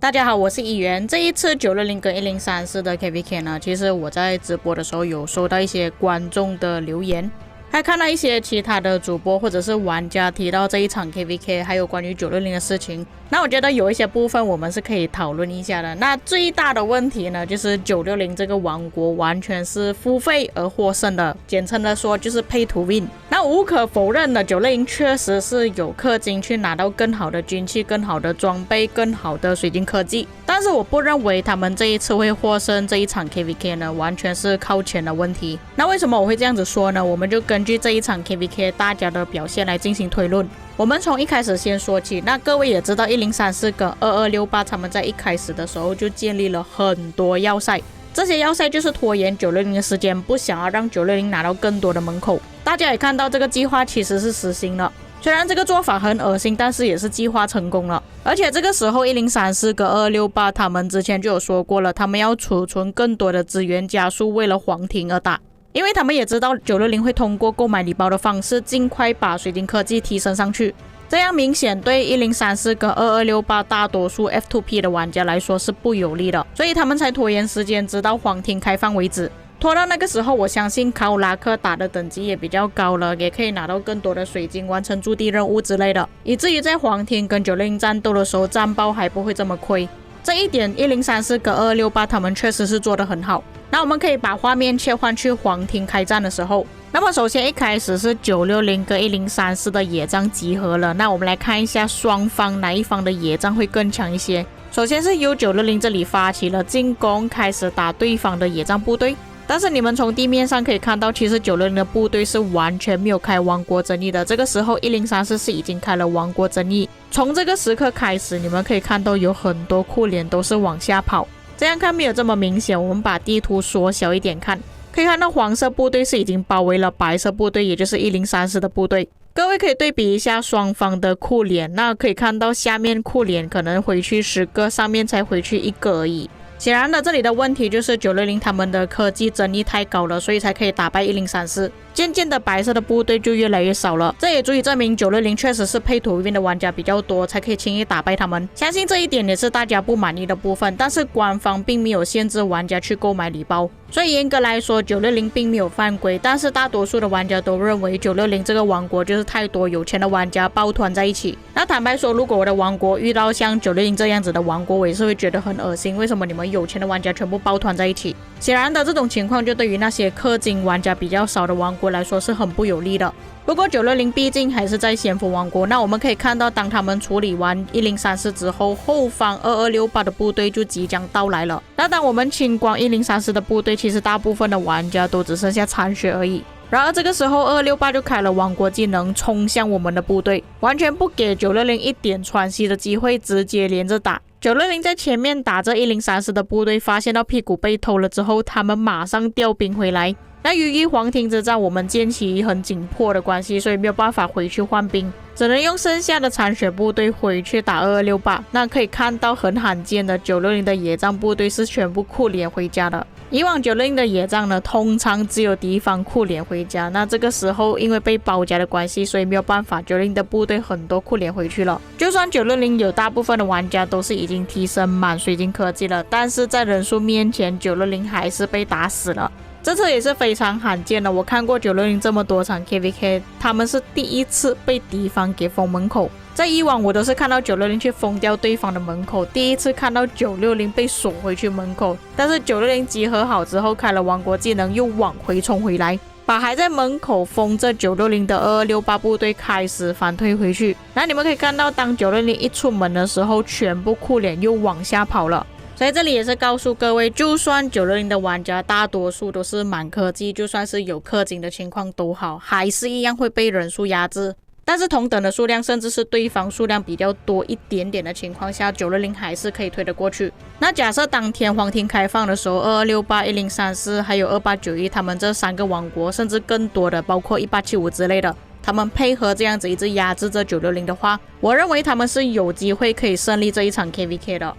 大家好，我是议员。这一次960跟1034的 KVK 呢，其实我在直播的时候有收到一些观众的留言，还看到一些其他的主播或者是玩家提到这一场 KVK 还有关于960的事情。那我觉得有一些部分我们是可以讨论一下的。那最大的问题呢，就是960这个王国完全是付费而获胜的，简称的说就是 Pay to Win。那无可否认的，960确实是有氪金去拿到更好的军器、更好的装备、更好的水晶科技。但是我不认为他们这一次会获胜这一场 KVK 呢，完全是靠钱的问题。那为什么我会这样子说呢？我们就根据这一场 KVK 大家的表现来进行推论。我们从一开始先说起，那各位也知道1034跟2268他们在一开始的时候就建立了很多要塞，这些要塞就是拖延960的时间，不想要让960拿到更多的门口。大家也看到这个计划其实是实行了，虽然这个做法很恶心，但是也是计划成功了。而且这个时候1034跟2268他们之前就有说过了，他们要储存更多的资源加速为了皇庭而打，因为他们也知道960会通过购买礼包的方式尽快把水晶科技提升上去，这样明显对1034跟2268大多数 F2P 的玩家来说是不有利的，所以他们才拖延时间直到皇庭开放为止。拖到那个时候，我相信卡乌拉克打的等级也比较高了，也可以拿到更多的水晶，完成驻地任务之类的，以至于在皇庭跟960战斗的时候战报还不会这么亏。这一点1034跟2268他们确实是做得很好。那我们可以把画面切换去皇庭开战的时候，那么首先一开始是960跟1034的野战集合了。那我们来看一下双方哪一方的野战会更强一些。首先是由960这里发起了进攻，开始打对方的野战部队。但是你们从地面上可以看到，其实960的部队是完全没有开王国争议的。这个时候1034是已经开了王国争议。从这个时刻开始，你们可以看到有很多库连都是往下跑。这样看没有这么明显，我们把地图缩小一点看，可以看到黄色部队是已经包围了白色部队，也就是1034的部队。各位可以对比一下双方的库连，那可以看到下面库连可能回去10个，上面才回去1个而已。显然的，这里的问题就是960他们的科技争议太高了，所以才可以打败1034。渐渐的白色的部队就越来越少了，这也足以证明960确实是Pay to Win的玩家比较多，才可以轻易打败他们。相信这一点也是大家不满意的部分，但是官方并没有限制玩家去购买礼包，所以严格来说960并没有犯规。但是大多数的玩家都认为960这个王国就是太多有钱的玩家抱团在一起。那坦白说，如果我的王国遇到像960这样子的王国，我也是会觉得很恶心，为什么你们有钱的玩家全部抱团在一起？显然的，这种情况就对于那些氪金玩家比较少的王国来说是很不有利的。不过960毕竟还是在先锋王国，那我们可以看到，当他们处理完1034之后，后方2268的部队就即将到来了。那当我们清光1034的部队，其实大部分的玩家都只剩下残血而已。然而这个时候2268就开了王国技能，冲向我们的部队，完全不给960一点喘息的机会，直接连着打。960在前面打着1034的部队，发现到屁股被偷了之后，他们马上调兵回来。那由于皇庭之战我们剑旗很紧迫的关系，所以没有办法回去换兵，只能用剩下的残血部队回去打2268。那可以看到很罕见的960的野战部队是全部库连回家的。以往960的野战呢，通常只有敌方库连回家，那这个时候因为被包夹的关系，所以没有办法，960的部队很多库连回去了。就算960有大部分的玩家都是已经提升满水晶科技了，但是在人数面前960还是被打死了。这次也是非常罕见的，我看过960这么多场 KVK， 他们是第一次被敌方给封门口。在以往我都是看到960去封掉对方的门口，第一次看到960被锁回去门口。但是960集合好之后，开了王国技能又往回冲回来，把还在门口封着960的2268部队开始反推回去。那你们可以看到，当960一出门的时候，全部库连又往下跑了。所以这里也是告诉各位，就算960的玩家大多数都是满科技，就算是有氪金的情况都好，还是一样会被人数压制。但是同等的数量，甚至是对方数量比较多一点点的情况下，960还是可以推得过去。那假设当天皇庭开放的时候，2268、1034还有2891他们这3个王国，甚至更多的包括1875之类的，他们配合这样子一直压制着960的话，我认为他们是有机会可以胜利这一场 KVK 的。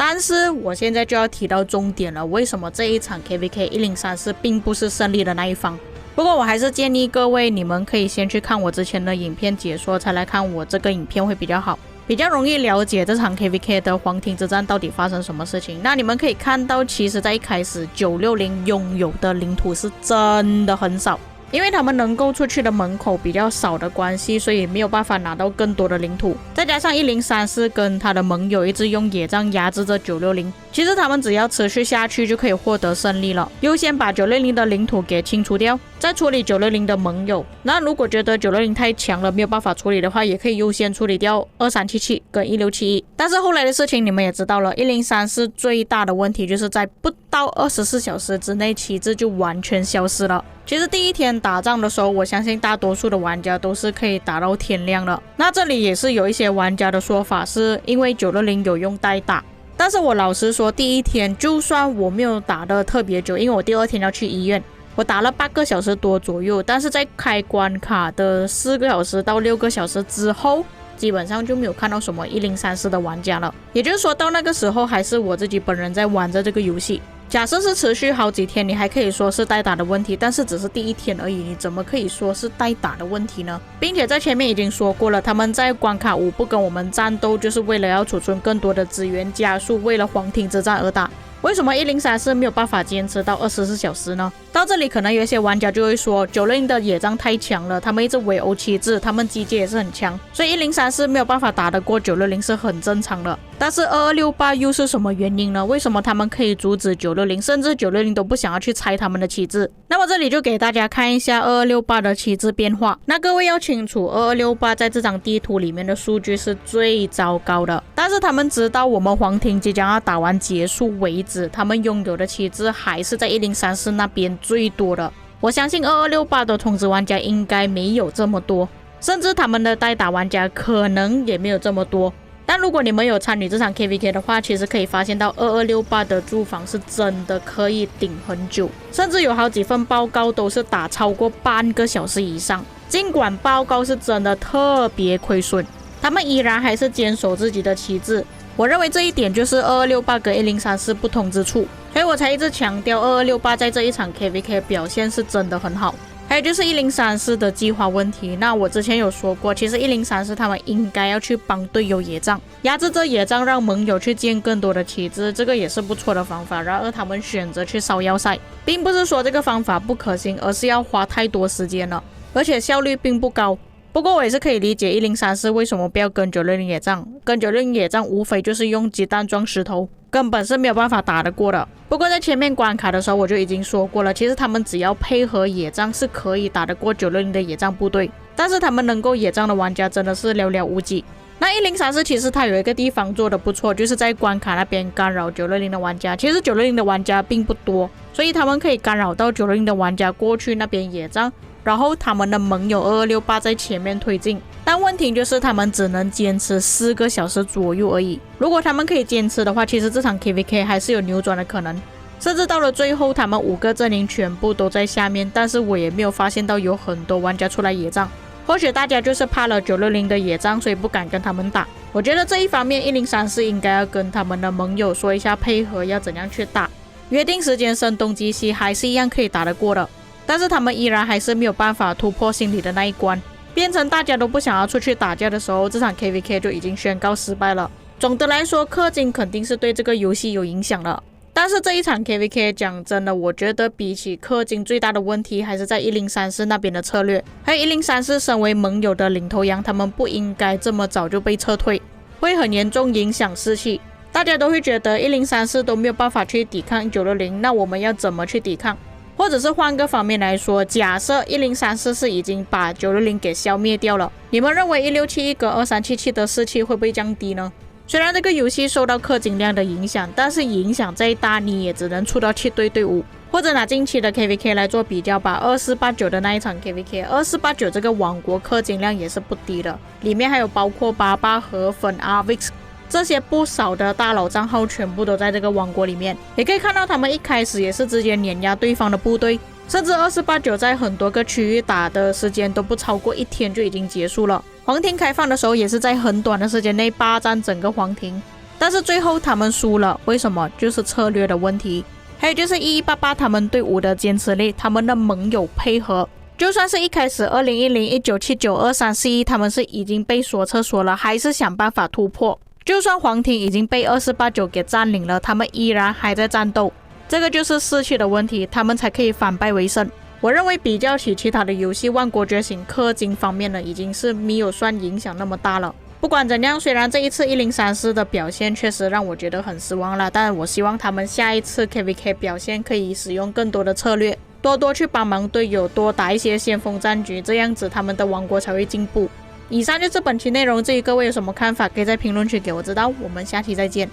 但是我现在就要提到重点了，为什么这一场 KVK 1034并不是胜利的那一方？不过我还是建议各位，你们可以先去看我之前的影片解说，才来看我这个影片会比较好。比较容易了解这场 KVK 的黄庭之战到底发生什么事情。那你们可以看到，其实在一开始960拥有的领土是真的很少，因为他们能够出去的门口比较少的关系，所以没有办法拿到更多的领土。再加上1034跟他的盟友一直用野战压制着960，其实他们只要持续下去就可以获得胜利了。优先把960的领土给清除掉，再处理960的盟友。那如果觉得960太强了没有办法处理的话，也可以优先处理掉2377跟1671。但是后来的事情你们也知道了，1034最大的问题就是在不到24小时之内旗帜就完全消失了。其实第一天打仗的时候，我相信大多数的玩家都是可以打到天亮了。那这里也是有一些玩家的说法，是因为960有用代打。但是我老实说，第一天就算我没有打得特别久，因为我第二天要去医院，我打了8个小时多左右，但是在开关卡的4个小时到6个小时之后，基本上就没有看到什么1034的玩家了。也就是说到那个时候还是我自己本人在玩着这个游戏。假设是持续好几天，你还可以说是代打的问题，但是只是第一天而已，你怎么可以说是代打的问题呢？并且在前面已经说过了，他们在关卡5不跟我们战斗，就是为了要储存更多的资源，加速为了黄庭之战而打。为什么1034没有办法坚持到24小时呢？到这里可能有一些玩家就会说，960的野战太强了，他们一直围殴旗帜，他们机械也是很强，所以1034没有办法打得过960是很正常的。但是2268又是什么原因呢？为什么他们可以阻止960，甚至960都不想要去拆他们的旗帜？那么这里就给大家看一下2268的旗帜变化。那各位要清楚，2268在这张地图里面的数据是最糟糕的，但是他们直到我们黄庭即将要打完结束为止，他们拥有的旗帜还是在1034那边最多的。我相信2268的通知玩家应该没有这么多，甚至他们的代打玩家可能也没有这么多。但如果你们有参与这场 KVK 的话，其实可以发现到2268的驻防是真的可以顶很久，甚至有好几份报告都是打超过半个小时以上。尽管报告是真的特别亏损，他们依然还是坚守自己的旗帜。我认为这一点就是2268跟1034不同之处，所以我才一直强调2268在这一场 KVK 表现是真的很好。还有就是1034的计划问题，那我之前有说过，其实1034他们应该要去帮队友野战，压制这野战，让盟友去建更多的旗帜，这个也是不错的方法。然而他们选择去烧要塞，并不是说这个方法不可行，而是要花太多时间了，而且效率并不高。不过我也是可以理解1034为什么不要跟960野战，跟960野战无非就是用鸡蛋撞石头，根本是没有办法打得过的。不过在前面关卡的时候我就已经说过了，其实他们只要配合野战是可以打得过960的野战部队，但是他们能够野战的玩家真的是寥寥无几。那1034其实它有一个地方做得不错，就是在关卡那边干扰960的玩家。其实960的玩家并不多，所以他们可以干扰到960的玩家过去那边野战，然后他们的盟友2268在前面推进。但问题就是他们只能坚持4个小时左右而已。如果他们可以坚持的话，其实这场 KVK 还是有扭转的可能，甚至到了最后他们5个阵营全部都在下面，但是我也没有发现到有很多玩家出来野战。或许大家就是怕了960的野战，所以不敢跟他们打。我觉得这一方面1034应该要跟他们的盟友说一下配合要怎样去打，约定时间声东击西还是一样可以打得过的。但是他们依然还是没有办法突破心理的那一关，变成大家都不想要出去打架的时候，这场 KVK 就已经宣告失败了。总的来说，氪金肯定是对这个游戏有影响的，但是这一场 KVK 讲真的，我觉得比起氪金最大的问题还是在1034那边的策略。还有1034身为盟友的领头羊，他们不应该这么早就被撤退，会很严重影响士气。大家都会觉得1034都没有办法去抵抗960，那我们要怎么去抵抗？或者是换个方面来说，假设1034是已经把960给消灭掉了，你们认为1671跟2377的士气会不会降低呢？虽然这个游戏受到氪金量的影响，但是影响再大你也只能出到7队队伍。或者拿近期的 KVK 来做比较吧，2489的那一场 KVK，2489这个网国氪金量也是不低的，里面还有包括88河粉 Arvix 这些不少的大佬账号全部都在这个王国里面。也可以看到他们一开始也是直接碾压对方的部队，甚至2489在很多个区域打的时间都不超过1天就已经结束了。黄庭开放的时候也是在很短的时间内霸占整个黄庭，但是最后他们输了，为什么？就是策略的问题。还有就是1188他们队伍的坚持力，他们的盟友配合，就算是一开始2010、1979、2341他们是已经被锁厕所了，还是想办法突破。就算皇庭已经被248-9给占领了，他们依然还在战斗。这个就是士气的问题，他们才可以反败为胜。我认为比较起其他的游戏，万国觉醒氪金方面呢，已经是没有算影响那么大了。不管怎样，虽然这一次1034的表现确实让我觉得很失望了，但我希望他们下一次 KVK 表现可以使用更多的策略，多多去帮忙队友，多打一些先锋战局，这样子他们的王国才会进步。以上就是本期内容，至于各位有什么看法，可以在评论区给我知道。我们下期再见。